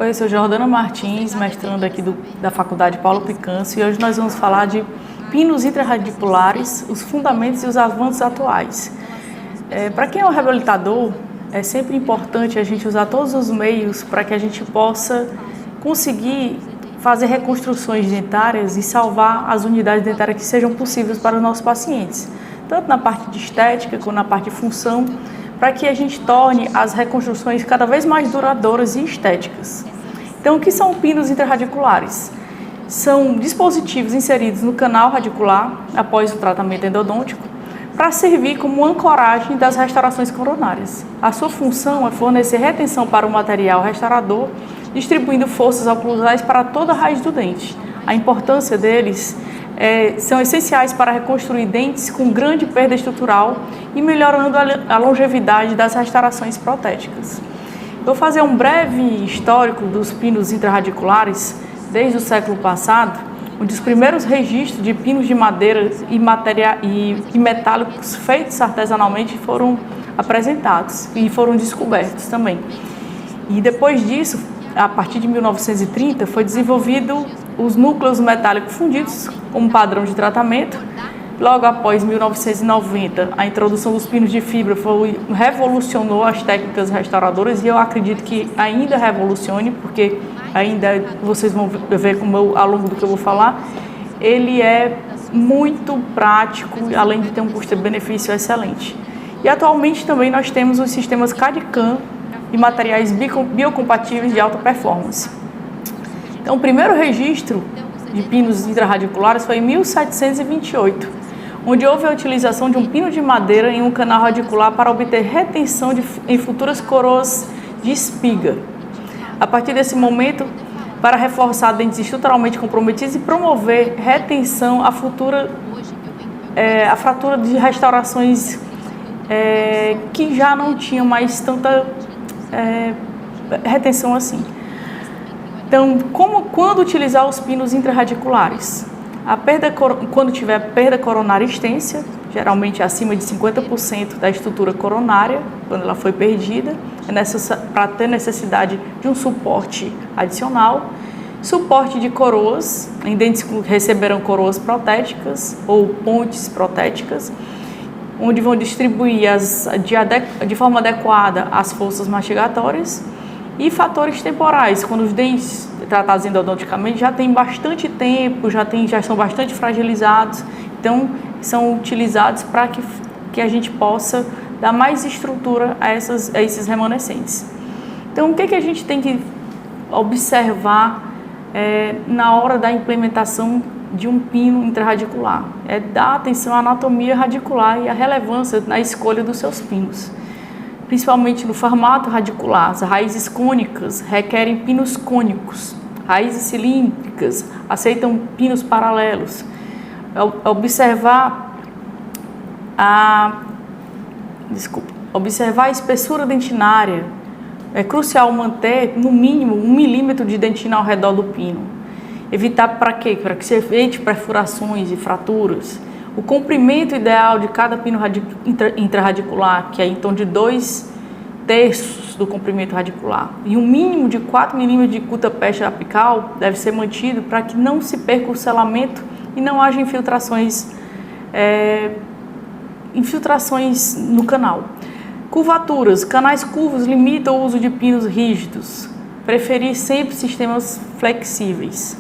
Oi, eu sou Jordana Martins, mestranda aqui da Faculdade Paulo Picanço, e hoje nós vamos falar de pinos intrarradiculares, os fundamentos e os avanços atuais. Para quem é um reabilitador, é sempre importante a gente usar todos os meios para que a gente possa conseguir fazer reconstruções dentárias e salvar as unidades dentárias que sejam possíveis para os nossos pacientes, tanto na parte de estética como na parte de função, para que a gente torne as reconstruções cada vez mais duradouras e estéticas. Então, o que são pinos intrarradiculares? São dispositivos inseridos no canal radicular após o tratamento endodôntico para servir como ancoragem das restaurações coronárias. A sua função é fornecer retenção para o material restaurador, distribuindo forças oclusais para toda a raiz do dente. A importância deles são essenciais para reconstruir dentes com grande perda estrutural e melhorando a longevidade das restaurações protéticas. Vou fazer um breve histórico dos pinos intrarradiculares desde o século passado, onde os primeiros registros de pinos de madeira e metálicos feitos artesanalmente foram apresentados e foram descobertos também. E depois disso, a partir de 1930, foi desenvolvido os núcleos metálicos fundidos como padrão de tratamento. Logo após 1990, a introdução dos pinos de fibra revolucionou as técnicas restauradoras, e eu acredito que ainda revolucione, porque ainda vocês vão ver ao longo do que eu vou falar, ele é muito prático, além de ter um custo-benefício excelente. E atualmente também nós temos os sistemas CAD/CAM e materiais biocompatíveis de alta performance. Então, o primeiro registro de pinos intrarradiculares foi em 1728, onde houve a utilização de um pino de madeira em um canal radicular para obter retenção em futuras coroas de espiga. A partir desse momento, para reforçar dentes estruturalmente comprometidos e promover retenção a fratura de restaurações que já não tinham mais tanta retenção assim. Então, quando utilizar os pinos intrarradiculares? Quando tiver perda coronária extensa, geralmente acima de 50% da estrutura coronária, quando ela foi perdida, para ter necessidade de um suporte adicional. Suporte de coroas, em dentes que receberão coroas protéticas ou pontes protéticas, onde vão distribuir de forma adequada as forças mastigatórias. E fatores temporais, quando os dentes tratados endodonticamente já têm bastante tempo, já são bastante fragilizados, então são utilizados para que a gente possa dar mais estrutura a esses remanescentes. Então, o que a gente tem que observar na hora da implementação de um pino intrarradicular? É dar atenção à anatomia radicular e à relevância na escolha dos seus pinos. Principalmente no formato radicular, as raízes cônicas requerem pinos cônicos, raízes cilíndricas aceitam pinos paralelos. Observar a espessura dentinária. É crucial manter, no mínimo, 1 milímetro de dentina ao redor do pino. Evitar para quê? Para que se evite perfurações e fraturas. O comprimento ideal de cada pino intrarradicular, que é em torno de 2/3 do comprimento radicular, e um mínimo de 4 milímetros de cuta-peste apical deve ser mantido para que não se perca o selamento e não haja infiltrações no canal. Curvaturas. Canais curvos limitam o uso de pinos rígidos. Preferir sempre sistemas flexíveis.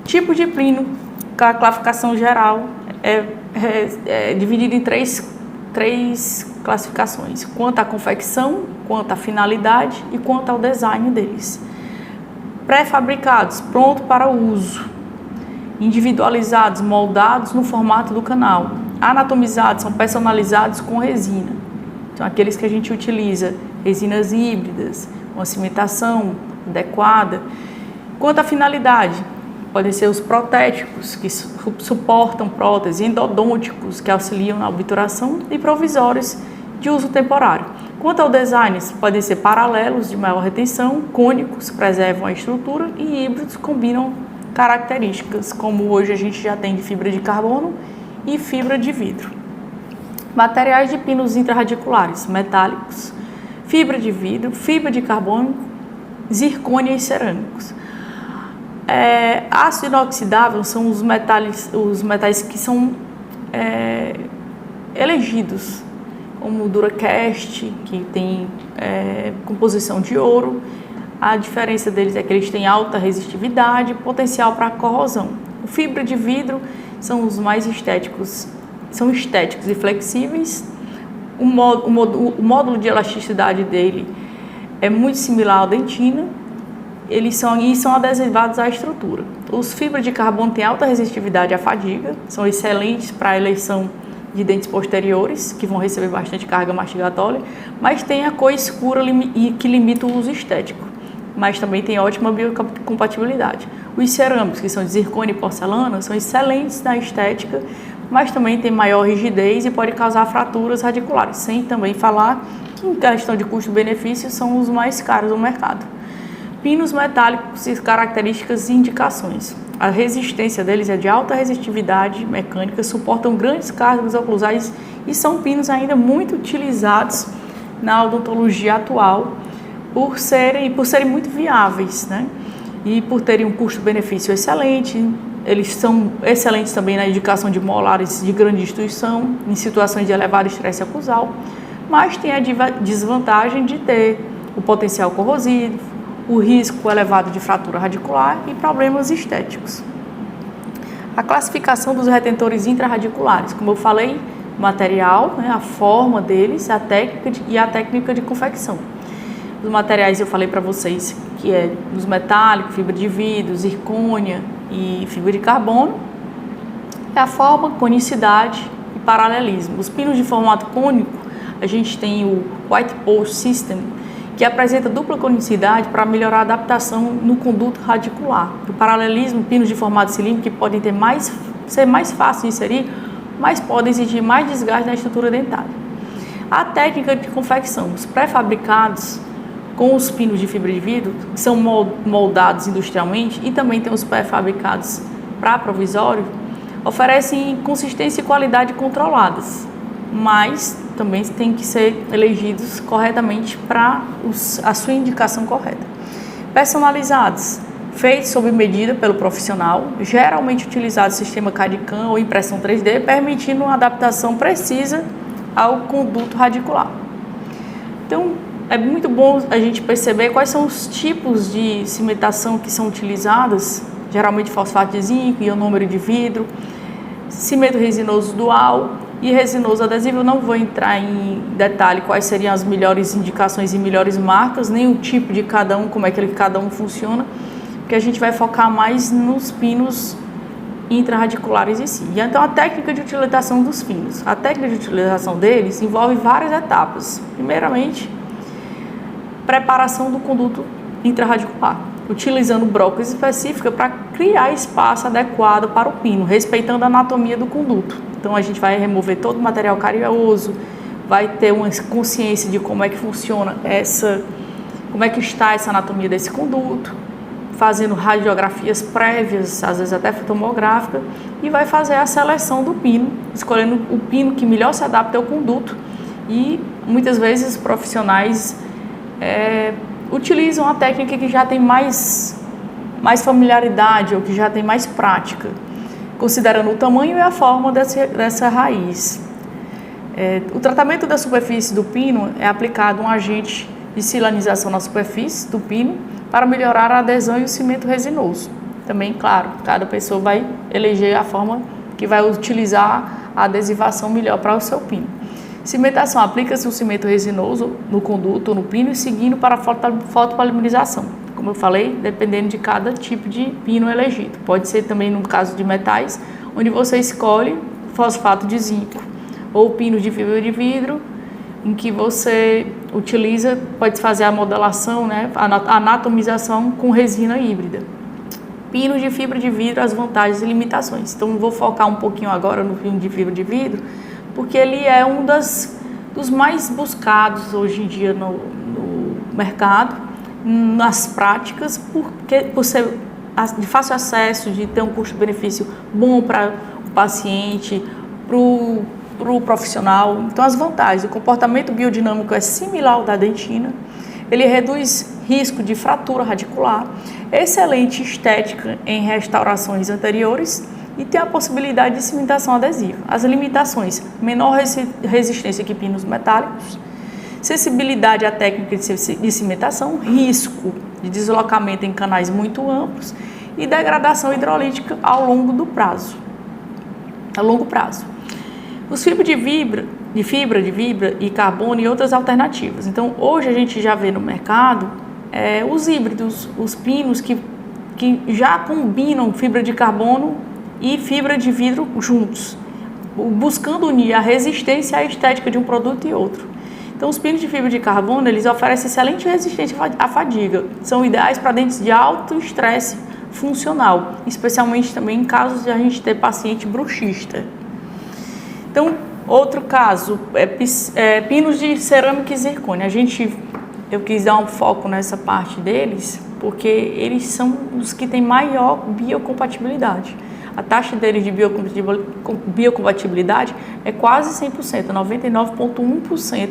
Tipo de pino. A classificação geral é dividida em três classificações: quanto à confecção, quanto à finalidade e quanto ao design deles. Pré-fabricados, pronto para o uso. Individualizados, moldados no formato do canal. Anatomizados, são personalizados com resina. Então, aqueles que a gente utiliza resinas híbridas, uma cimentação adequada. Quanto à finalidade, podem ser os protéticos, que suportam prótese, endodônticos, que auxiliam na obturação, e provisórios, de uso temporário. Quanto ao design, podem ser paralelos, de maior retenção, cônicos, preservam a estrutura, e híbridos, combinam características, como hoje a gente já tem de fibra de carbono e fibra de vidro. Materiais de pinos intrarradiculares: metálicos, fibra de vidro, fibra de carbono zircônia e cerâmicos. Aço inoxidável são os metais que são elegidos, como o Duracast, que tem composição de ouro. A diferença deles é que eles têm alta resistividade e potencial para corrosão. O fibra de vidro são os mais estéticos, são estéticos e flexíveis. O módulo de elasticidade dele é muito similar ao dentina. Eles são adesivados à estrutura. Os fibras de carbono têm alta resistividade à fadiga, são excelentes para a eleição de dentes posteriores, que vão receber bastante carga mastigatória, mas tem a cor escura que limita o uso estético, mas também tem ótima biocompatibilidade. Os cerâmicos, que são de zircônia e porcelana, são excelentes na estética, mas também tem maior rigidez e pode causar fraturas radiculares, sem também falar que em questão de custo-benefício são os mais caros do mercado. Pinos metálicos e características e indicações. A resistência deles é de alta resistividade mecânica, suportam grandes cargas oclusais e são pinos ainda muito utilizados na odontologia atual por serem muito viáveis, né? E por terem um custo-benefício excelente. Eles são excelentes também na indicação de molares de grande instituição, em situações de elevado estresse oclusal, mas tem a desvantagem de ter o potencial corrosivo, o risco elevado de fratura radicular e problemas estéticos. A classificação dos retentores intrarradiculares, como eu falei, o material, né, a forma deles, a técnica de confecção. Os materiais eu falei para vocês que é dos metálicos, fibra de vidro, zircônia e fibra de carbono. É a forma, conicidade e paralelismo. Os pinos de formato cônico, a gente tem o White Post System, que apresenta dupla conicidade para melhorar a adaptação no conduto radicular. O paralelismo, pinos de formato cilíndrico que podem ser mais fáceis de inserir, mas podem exigir mais desgaste na estrutura dentária. A técnica de confecção, os pré-fabricados com os pinos de fibra de vidro, que são moldados industrialmente, e também tem os pré-fabricados para provisório, oferecem consistência e qualidade controladas, mas também tem que ser elegidos corretamente para a sua indicação correta. Personalizados, feitos sob medida pelo profissional, geralmente utilizado sistema CAD/CAM ou impressão 3D, permitindo uma adaptação precisa ao conduto radicular. Então, é muito bom a gente perceber quais são os tipos de cimentação que são utilizadas, geralmente fosfato de zinco, ionômero de vidro, cimento resinoso dual e resinoso adesivo. Eu não vou entrar em detalhe quais seriam as melhores indicações e melhores marcas, nem o tipo de cada um, como é que cada um funciona, porque a gente vai focar mais nos pinos intrarradiculares em si. E então a técnica de utilização dos pinos. A técnica de utilização deles envolve várias etapas. Primeiramente, preparação do conduto intrarradicular, utilizando brócolis específica para criar espaço adequado para o pino, respeitando a anatomia do conduto. Então a gente vai remover todo o material carioso, vai ter uma consciência de como é que funciona como é que está essa anatomia desse conduto, fazendo radiografias prévias, às vezes até fotomográfica, e vai fazer a seleção do pino, escolhendo o pino que melhor se adapta ao conduto. E muitas vezes os profissionais utilizam a técnica que já tem mais familiaridade ou que já tem mais prática, considerando o tamanho e a forma dessa raiz. O tratamento da superfície do pino é aplicado um agente de silanização na superfície do pino para melhorar a adesão e o cimento resinoso. Também, claro, cada pessoa vai eleger a forma que vai utilizar a adesivação melhor para o seu pino. Cimentação, aplica-se o cimento resinoso no conduto ou no pino e seguindo para a fotopolimerização. Como eu falei, dependendo de cada tipo de pino elegido. Pode ser também no caso de metais, onde você escolhe fosfato de zinco, ou pino de fibra de vidro, em que você utiliza, pode fazer a modelação, né, a anatomização com resina híbrida. Pinos de fibra de vidro, as vantagens e limitações. Então, vou focar um pouquinho agora no pino de fibra de vidro, porque ele é um dos mais buscados hoje em dia no mercado, nas práticas, por ser de fácil acesso, de ter um custo-benefício bom para o paciente, para o profissional. Então, as vantagens: o comportamento biodinâmico é similar ao da dentina, ele reduz risco de fratura radicular, excelente estética em restaurações anteriores e tem a possibilidade de cimentação adesiva. As limitações: menor resistência que pinos metálicos, sensibilidade à técnica de cimentação, risco de deslocamento em canais muito amplos e degradação hidrolítica ao longo prazo. Os fibras de fibra e carbono e outras alternativas. Então, hoje a gente já vê no mercado os híbridos, os pinos que já combinam fibra de carbono e fibra de vidro juntos, buscando unir a resistência e a estética de um produto e outro. Então, os pinos de fibra de carbono, eles oferecem excelente resistência à fadiga, são ideais para dentes de alto estresse funcional, especialmente também em casos de a gente ter paciente bruxista. Então, outro caso é pinos de cerâmica e zircônia. Eu quis dar um foco nessa parte deles, porque eles são os que têm maior biocompatibilidade. A taxa deles de biocompatibilidade é quase 100%, 99,1%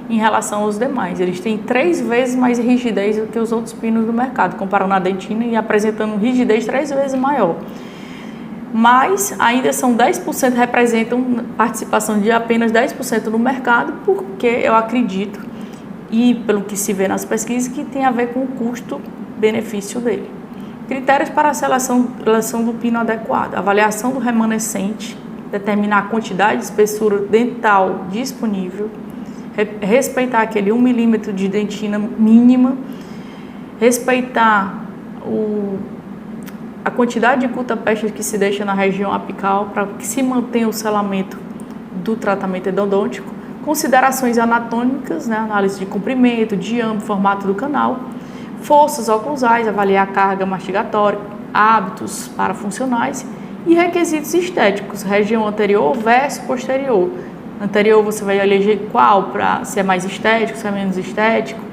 em relação aos demais. Eles têm 3 vezes mais rigidez do que os outros pinos do mercado, comparando a dentina e apresentando rigidez 3 vezes maior. Mas ainda são 10%, representam participação de apenas 10% no mercado, porque eu acredito, e pelo que se vê nas pesquisas, que tem a ver com o custo-benefício dele. Critérios para a seleção do pino adequado: avaliação do remanescente, determinar a quantidade de espessura dental disponível, respeitar aquele 1 milímetro de dentina mínima, respeitar a quantidade de curta-peste que se deixa na região apical para que se mantenha o selamento do tratamento endodôntico, considerações anatômicas, análise de comprimento, diâmetro, formato do canal, forças oclusais, avaliar a carga mastigatória, hábitos parafuncionais e requisitos estéticos, região anterior versus posterior. Anterior você vai eleger qual, se é mais estético, se é menos estético.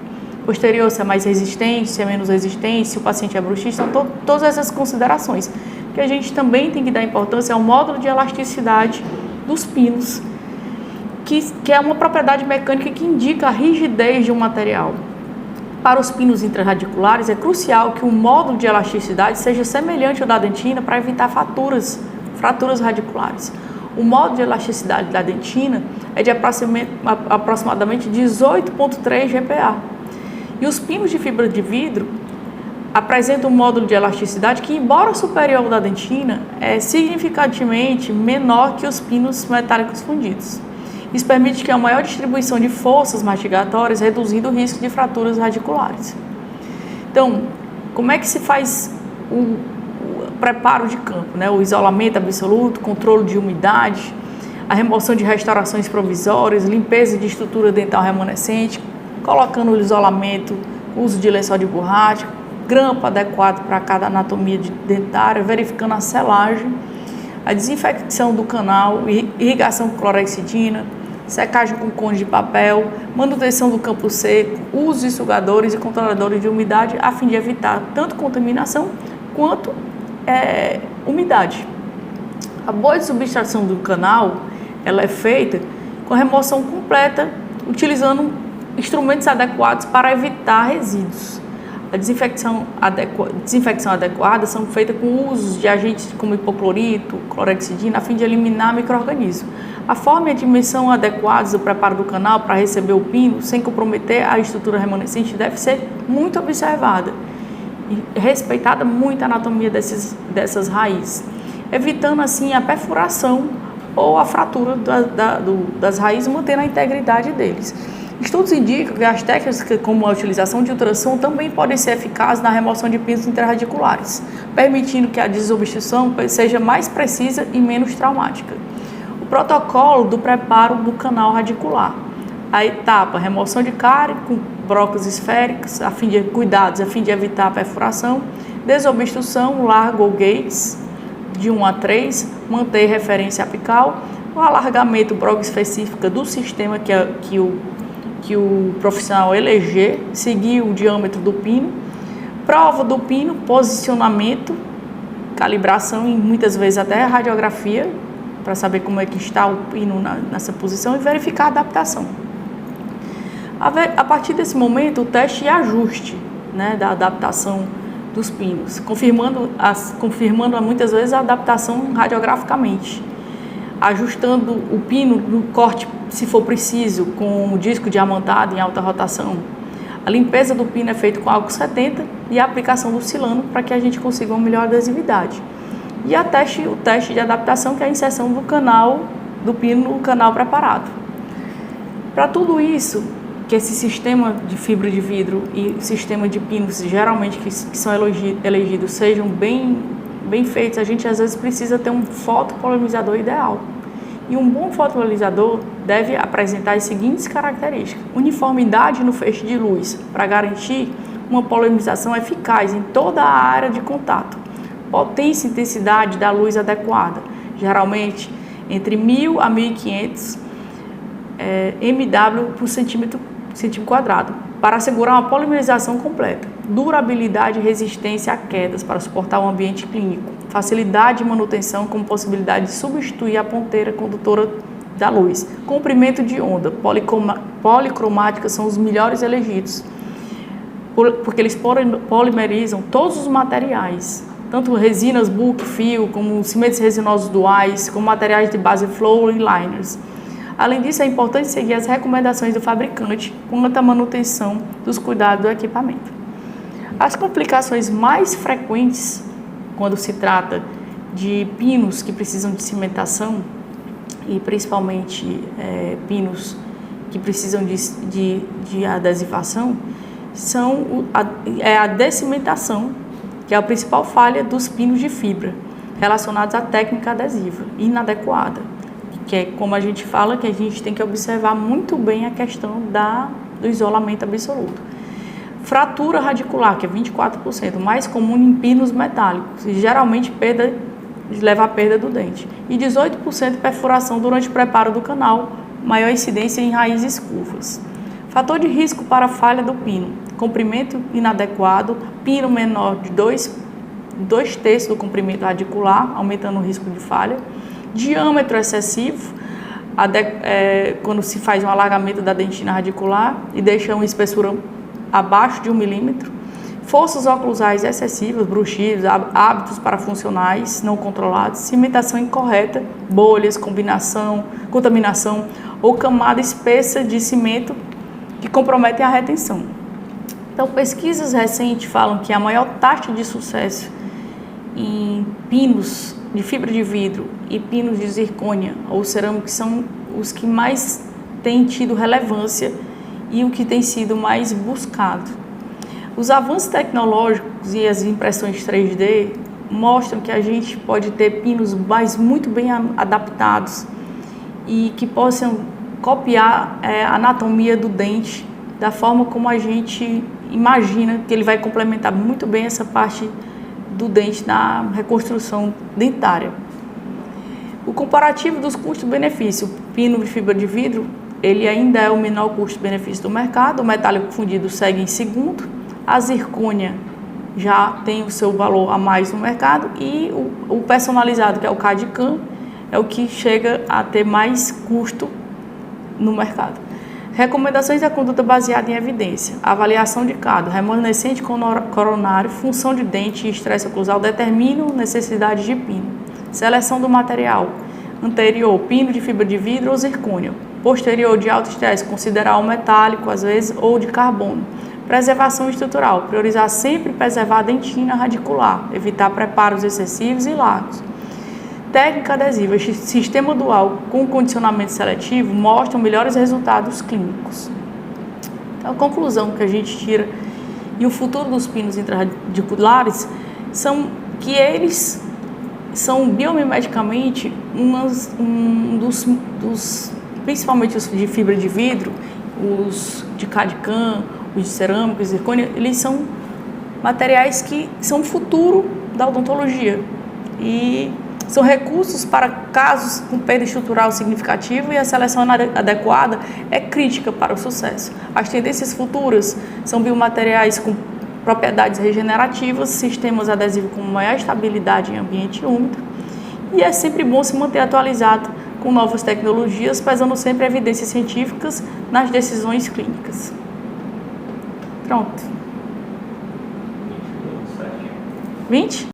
Posterior, se é mais resistente, se é menos resistente, se o paciente é bruxista. Então, todas essas considerações. Que a gente também tem que dar importância ao módulo de elasticidade dos pinos, que é uma propriedade mecânica que indica a rigidez de um material. Para os pinos intrarradiculares, é crucial que o módulo de elasticidade seja semelhante ao da dentina para evitar fraturas radiculares. O módulo de elasticidade da dentina é de aproximadamente 18,3 GPa. E os pinos de fibra de vidro apresentam um módulo de elasticidade que, embora superior ao da dentina, é significativamente menor que os pinos metálicos fundidos. Isso permite que a maior distribuição de forças mastigatórias, reduzindo o risco de fraturas radiculares. Então, como é que se faz o preparo de campo, O isolamento absoluto, controle de umidade, a remoção de restaurações provisórias, limpeza de estrutura dental remanescente, colocando o isolamento, uso de lençol de borracha, grampo adequado para cada anatomia dentária, verificando a selagem, a desinfecção do canal, irrigação com clorexidina, secagem com cone de papel, manutenção do campo seco, uso de sugadores e controladores de umidade a fim de evitar tanto contaminação quanto umidade. A boa subtração do canal ela é feita com a remoção completa, utilizando instrumentos adequados para evitar resíduos. A desinfecção adequada são feitas com o uso de agentes como hipoclorito, clorexidina, a fim de eliminar micro-organismos. A forma e a dimensão adequadas do preparo do canal para receber o pino, sem comprometer a estrutura remanescente, deve ser muito observada e respeitada muito a anatomia dessas raízes, evitando assim a perfuração ou a fratura das raízes, mantendo a integridade deles. Estudos indicam que as técnicas como a utilização de ultrassom também podem ser eficazes na remoção de pinos intrarradiculares, permitindo que a desobstrução seja mais precisa e menos traumática. O protocolo do preparo do canal radicular. A etapa: remoção de cárie com brocas esféricas, cuidados a fim de evitar a perfuração, desobstrução, largo ou gates de 1 a 3, manter referência apical, o alargamento broca específica do sistema que o profissional eleger, seguir o diâmetro do pino, prova do pino, posicionamento, calibração e muitas vezes até radiografia, para saber como é que está o pino nessa posição e verificar a adaptação. A partir desse momento, o teste e ajuste, né, da adaptação dos pinos, confirmando muitas vezes a adaptação radiograficamente, ajustando o pino no corte, se for preciso, com o disco diamantado em alta rotação. A limpeza do pino é feita com álcool 70 e a aplicação do silano para que a gente consiga uma melhor adesividade. E o teste de adaptação, que é a inserção do pino no canal preparado. Para tudo isso, que esse sistema de fibra de vidro e sistema de pinos, geralmente que são elegidos, sejam bem feitos, a gente às vezes precisa ter um fotopolimizador ideal. E um bom fotopolimizador deve apresentar as seguintes características: uniformidade no feixe de luz, para garantir uma polarização eficaz em toda a área de contato. Potência e intensidade da luz adequada, geralmente entre 1000 a 1500 mW por centímetro quadrado, para assegurar uma polimerização completa. Durabilidade e resistência a quedas para suportar o ambiente clínico. Facilidade de manutenção com possibilidade de substituir a ponteira condutora da luz. Comprimento de onda. Policromática são os melhores elegidos, porque eles polimerizam todos os materiais, tanto resinas bulk, fio, como cimentos resinosos duais, como materiais de base flow e liners. Além disso, é importante seguir as recomendações do fabricante quanto à manutenção dos cuidados do equipamento. As complicações mais frequentes quando se trata de pinos que precisam de cimentação, e principalmente pinos que precisam de adesivação, é a decimentação, que é a principal falha dos pinos de fibra, relacionados à técnica adesiva inadequada, que é como a gente fala, que a gente tem que observar muito bem a questão do isolamento absoluto. Fratura radicular, que é 24%, mais comum em pinos metálicos, e geralmente leva à perda do dente. E 18% perfuração durante o preparo do canal, maior incidência em raízes curvas. Fator de risco para a falha do pino: comprimento inadequado, pino menor de 2/3 do comprimento radicular, aumentando o risco de falha. Diâmetro excessivo, quando se faz um alargamento da dentina radicular e deixa uma espessura abaixo de 1 milímetro. Forças oclusais excessivas, bruxismos, hábitos parafuncionais não controlados, cimentação incorreta, bolhas, contaminação ou camada espessa de cimento que comprometem a retenção. Então, pesquisas recentes falam que a maior taxa de sucesso em pinos de fibra de vidro e pinos de zircônia ou cerâmica são os que mais têm tido relevância e o que tem sido mais buscado. Os avanços tecnológicos e as impressões 3D mostram que a gente pode ter pinos muito bem adaptados e que possam copiar a anatomia do dente da forma como a gente imagina que ele vai complementar muito bem essa parte do dente na reconstrução dentária. O comparativo dos custos-benefício: o pino de fibra de vidro, ele ainda é o menor custo-benefício do mercado, o metálico fundido segue em segundo, a zircônia já tem o seu valor a mais no mercado e o personalizado, que é o CAD/CAM, é o que chega a ter mais custo no mercado. Recomendações da conduta baseada em evidência: avaliação de cada remanescente coronário, função de dente e estresse oclusal determinam necessidade de pino. Seleção do material: anterior, pino de fibra de vidro ou zircônio. Posterior, de alto estresse, considerar o metálico, às vezes, ou de carbono. Preservação estrutural: priorizar sempre preservar a dentina radicular, evitar preparos excessivos e largos. Técnica adesiva: sistema dual com condicionamento seletivo mostram melhores resultados clínicos. Então, a conclusão que a gente tira e o futuro dos pinos intraradiculares são que eles são biomimedicamente principalmente os de fibra de vidro, os de CAD/CAM, os de cerâmica, os de zircônia, eles são materiais que são o futuro da odontologia e são recursos para casos com perda estrutural significativa, e a seleção adequada é crítica para o sucesso. As tendências futuras são biomateriais com propriedades regenerativas, sistemas adesivos com maior estabilidade em ambiente úmido, e é sempre bom se manter atualizado com novas tecnologias, pesando sempre evidências científicas nas decisões clínicas. Pronto. 20?